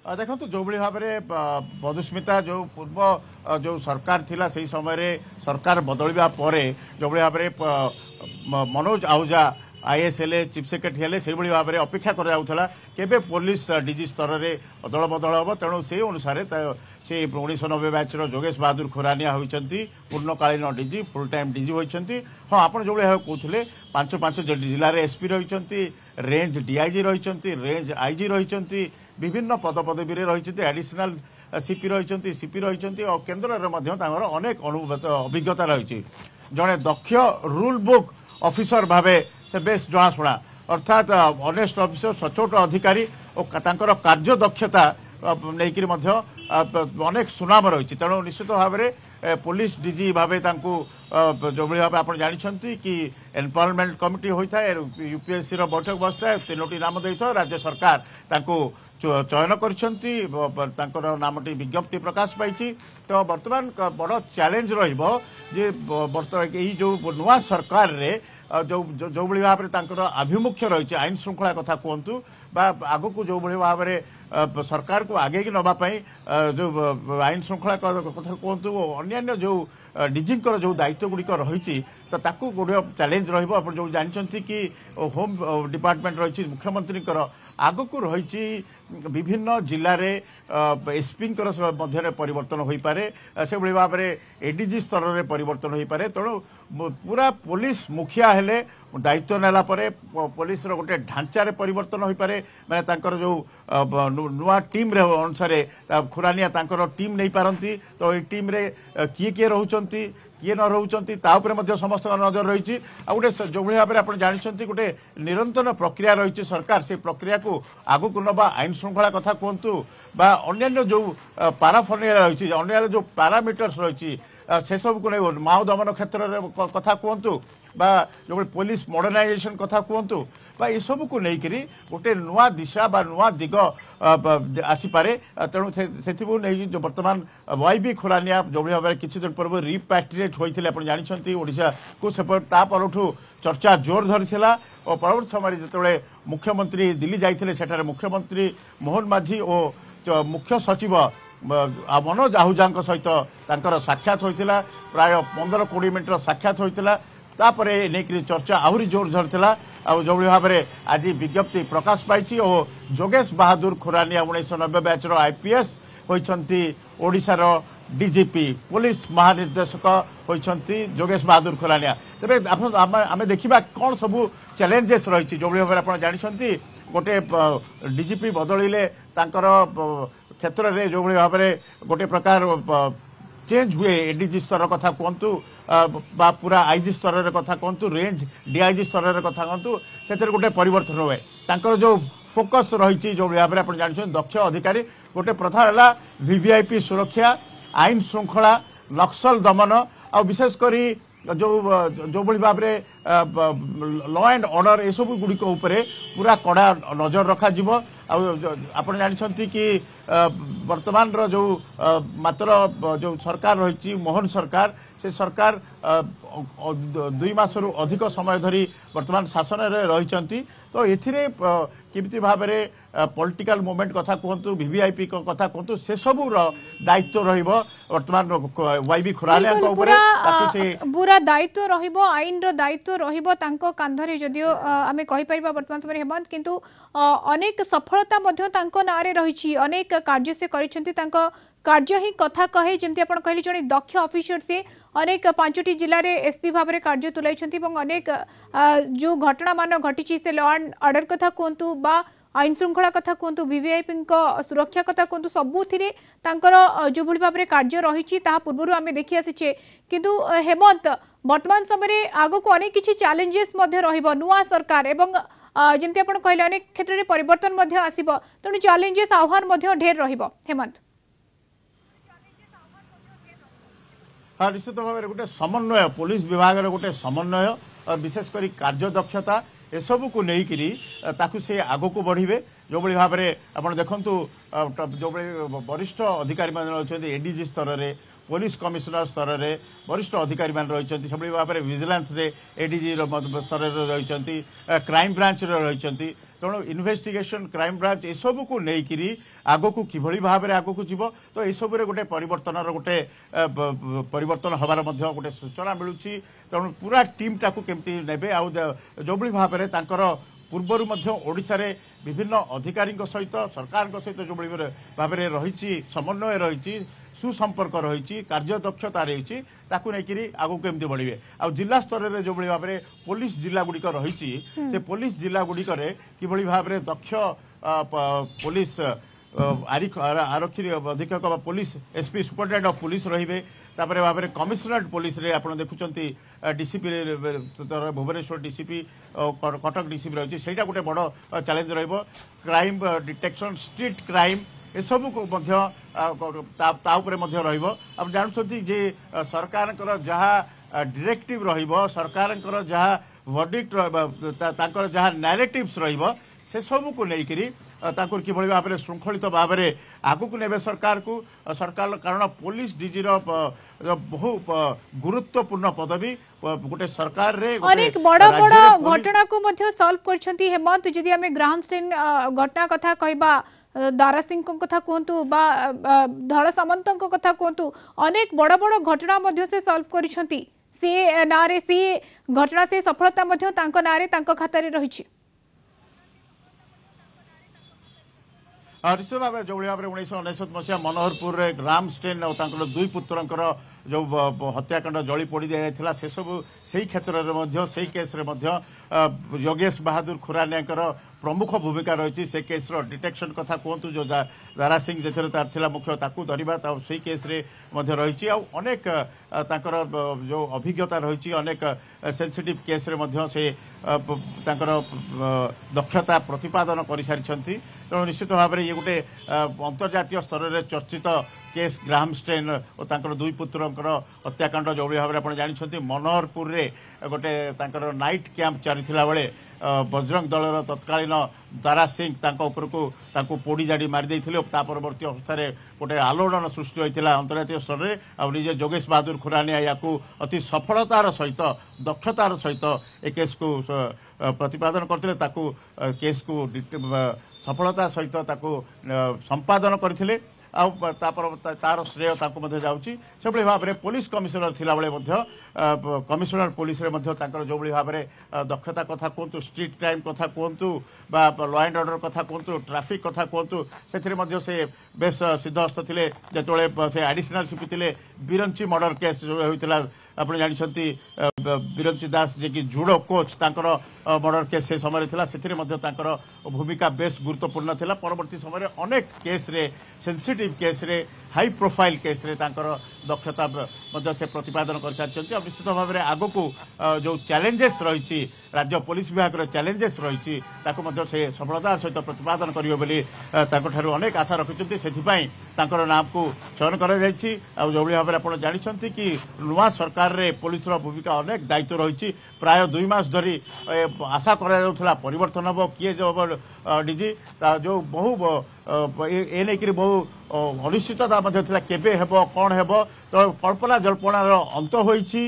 देखो जो भाव में मधुस्मिता जो पूर्व जो सरकार थिला से समय सरकार बदलवा जो भाव में मनोज आहूजा आईएएस हेले चीफ सेक्रेटरी हेले से भाव में अपेक्षा करा केबे पुलिस डीजी स्तर में अदल बदल हम तेणु से अनुसार से 1990 बैचर जोगेश बहादुर खुरानिया होती पूर्णकालीन डीजी फुल टाइम डीजी होती। हाँ आप जो भाव कहते पांच पांच जिले में एसपी रही रेंज डीआईजी रही रेंज आईजी रही विभिन्न पदपदवी रही एडिशनल सीपी रही सीपी रही और केन्द्र में अनेक अभिज्ञता रही जड़े दक्ष रूल बुक ऑफिसर भावे से बेस जनाशुना अर्थात ऑनेस्ट ऑफिसर सचोट अधिकारी और कार्य दक्षता नहीं अनेक सुनाम रही तेणु निश्चित भाव में पुलिस डीजी भावे जो भाव आप जानते कि एनपावरमेंट कमिटी होता है यूपीएससी बैठक बसता है 3टी नाम दे राज्य सरकार चयन कर नामटी विज्ञप्ति प्रकाश पाई। तो बर्तमान बड़ चैलेंज जो नुआ सरकार रे जो जो भाव में आभिमुख्य रही आईन श्रृंखला कथा कहतु आग को जो भाव में सरकार को आगे नापी जो आईन श्रृंखला कथा कहतु अन्य जो डीजी जो दायित्व गुड़िक रही तो गोटे चैलेंज जो जानते कि होम डिपार्टमेंट रही मुख्यमंत्री आग को रही विभिन्न जिले में एसपी मध्य परिवर्तन हो पारे से भाव में एडीजी स्तर में परिवर्तन हो पारे तेणु पूरा पुलिस मुखिया हेले दायित्व नेला परे पुलिस गोटे ढांचारे परिवर्तन हो पारे माने जो नुआ टीम रे अनुसार खुरानिया टीम नहीं पारती तो ये टीम रे किए किए रोचंती किए न रोचंती समस्त नजर रही गोटे जो भाव में आप जानते गोटे निरंतर प्रक्रिया रही सरकार से प्रक्रिया को आगु को नवा आईन श्रृंखला कथा कहतु बा अन्य जो पाराफर्निया रही अन्य जो पारामीटर्स रही से सब को नहीं माओ दमन क्षेत्र कथा कहतु बा जो पुलिस मॉडर्नाइजेशन कथा कहतु बा ये सब को लेकर गोटे नुआ दिशा बा नुआ दिग आसीपे तेणु से जो बर्तमान वाईबी खुरानिया जो भाव में किसी दिन पूर्व रिपैट्रिएट होते आप जानते ओडिशा को सेपटा परठू चर्चा जोर धरी और परवर्त समय जो मुख्यमंत्री दिल्ली जाते सेठारे मुख्यमंत्री मोहन माझी और मुख्य सचिव मनोज आहूजा सहित साक्षात होता प्राय 15-20 मिनट साक्षात होता तापरे नहीं चर्चा आहरी जोर धरता जो भाव में आज विज्ञप्ति प्रकाश पाई और जोगेश बहादुर खुरानिया 1990 बैचर आईपीएस होती ओडिशार डीजीपी पुलिस महानिर्देशक होती जोगेश बहादुर खुरानिया तेरे आम देखा कौन सबू चैलेंजेस रही जो भाव में आप जानते गोटे डीजीपी बदलिले क्षेत्र में जो भाव में गोटे प्रकार चेंज हुए एडीजी स्तर कथा कहतु पूरा आईजी स्तर कथा कहतु रेंज डीआईजी स्तर कथा कहतु से गोटे परिवर्तन हुए जो फोकस रही जो भाव में आप जानते दक्ष अधिकारी गोटे प्रथा है वीवीआईपी सुरक्षा आईन श्रृंखला नक्सल दमन आ विशेषकर जो जो भाव में लॉ एंड ऑर्डर ये सब गुड़िक पूरा कड़ा नजर रखा आप जानते कि वर्तमान जो मात्र जो सरकार रही मोहन सरकार से सरकार 2 मासरू अधिक समय धरी वर्तमान शासन रही तो ये किमती भाव में पॉलिटिकल मूवमेंट कथा कहतु वीवीआईपी कथा कहतु से सबू दायित्व वर्तमान वाईबी खुरानिया पूरा दायित्व रहिबो आईन रो दायित्व रहिबो तांको कांधरे जदियो आमे कहि परिबा वर्तमान समय हेमंत किंतु अनेक सफलता मध्य तांको नारे रहिछि अनेक कार्य से करिसेंती तांको कार्य ही कथा कहे जमती आप कहले जड़े दक्ष ऑफिसर से अनेक 5टी जिले में एसपी भाव में कार्य तुलाई अनेक जो घटना मान घटी से लॉ एंड ऑर्डर कथा कहतु बा आईन श्रृंखला कथा कहतु वीवीआईपी सुरक्षा कथा कहतु सबुथिरे जो भली भाव में कार्य रही पूर्व आम देखी आसीचे किंतु हेमंत वर्तमान समय आग को अनेक किसी चैलेंजेस नुआ सरकार एवं जमती आप कहले अनेक क्षेत्र में परिवर्तन आसब तेणु चैलेंजेस आह्वान ढेर हेमंत हाँ निश्चित भाव में गोटे समन्वय पुलिस विभाग गोटे समन्वय विशेषकर कार्यदक्षता एसबू को लेकिन से आग को बढ़े जो भाव में आप देखु जो वरिष्ठ अधिकारी मान रही एडीजी स्तर में पुलिस कमिशनर स्तर में वरिष्ठ अधिकारी मान रही से भाव में विजिलेंस रे एडीजी स्तर में रही क्राइम ब्रांच रही तेणु इन्वेस्टिगेशन क्राइम ब्रांच एसबू को लेकिन आग को किभली भाव में आग को जीव तो यू गोटे परिवर्तन गोटे परिवर्तन हबार गोटे सूचना मिलूँ तेणु पूरा टीम टाक केमती ने जो भाव में पूर्वर ओडिशा रे विभिन्न अधिकारी सहित सरकार सहित जो भाव में रही समन्वय रही सुसंपर्क रही कार्यदक्षता रही आगू केमती बढ़े आ जिला स्तर में जो भाव में पुलिस जिला गुड़िक रही से पुलिस जिला गुड़िक किभली भाव में दक्ष पुलिस आरक्षी अधीक्षक police SP superintendent of police रे भाव में कमिशनरेट पुलिस रे आप देखुं DCP Bhubaneswar DCP Cuttack DCP रही है गोटे बड़ challenge crime detection street crime एसबू को आप जानते जे सरकार जहाँ डायरेक्टिव सरकार जहाँ वर्डिक्ट जहाँ नैरेटिव्स से सबू को लेकिन किभली भाव में श्रृंखलित भाव में आगू ने सरकार को कारण पुलिस डीजी बहु गुरुत्वपूर्ण पदवी गोटे सरकार रे अनेक बड़ बड़ घटना को सॉल्व करछंती हेमंत जदि आमे ग्राहमस्टेन घटना कथा कहबा दारा सिंह कथा कहतु धड़ सामंत कथा कहतु अनेक बड़ बड़ घटना मध्य से सॉल्व करिछंती से नारे से घटना से सफलता मध्य तांको नारे तांको खाता रे रहिछि निश्चित भाव जो भाव में 1999 मसीहा मनोहरपुर रे ग्रामस्टेन और दुई पुत्रंकर जो हत्याकांड जली पोड़ी दि जाता से सब से क्षेत्र में से केस योगेश बहादुर खुरानिया प्रमुख भूमिका रही से केस डिटेक्शन कथा कहतु जो दारा सिंह जो तार मुख्य ताकू धरवा से केस रही अनेक जो अभिज्ञता रही अनेक सेंसिटिव केस से दक्षता प्रतिपादन कर सारी तेणु निश्चित भाव में ये गोटे अंतर्जातीय स्तर में चर्चित केस ग्राहमस्टेन और दुई पुत्रंकर हत्याकांड जो भाव में आप जानते मनोहरपुर रे गोटे नाइट कैंप चली बेले बजरंग दलर तत्कालीन दारा सिंह को पोड़ी जाड़ी मारिदे परवर्ती अवस्था गोटे आलोड़न सृष्टि होता अंतर्जातीय स्तर में आजे जोगेश बहादुर खुरानिया या अति सफलतार सहित दक्षतार सहित ए केस को प्रतिपादन करते केस को सफलता सहित संपादन करते तार श्रेय जाऊँगी से भाव में पुलिस कमिशनर थिला बेले कमिशनर पुलिस जो भाव में दक्षता कथा कहतु स्ट्रीट क्राइम कथा कहतु लॉ एंड ऑर्डर कथा कहतु ट्रैफिक कथा कहतु से बेस सिद्धहस्त थे जो से एडिशनल सीपी थे बिरंची मर्डर केस जो होता आप जानते बिरंची दास जे कि जुडो कोच मर्डर केस से समय से भूमिका बेस गुरुत्वपूर्ण थिला परवर्ती समय अनेक केस रे सेंसिटिव केस रे हाई प्रोफाइल केस रे दक्षता से प्रतिपादन कर सारी निश्चित भाव में आग को जो चैलेंजेस रही राज्य पुलिस विभाग चैलेंजेस रही से सफलतार सहित प्रतिपादन करेंगे अनेक आशा रखिंट से नाम को चयन कर जो भाव में आप जानते कि नुआ सरकार रे पुलिस भूमिका अनेक दायित्व रही प्राय 2 मास धरी आशा करा परिवर्तन हम किए जो डीजी जो बहु ए नहीं बहु अनिश्चितता केबे हेब कौन हेब तो कल्पना जल्पनार अंत होईछि।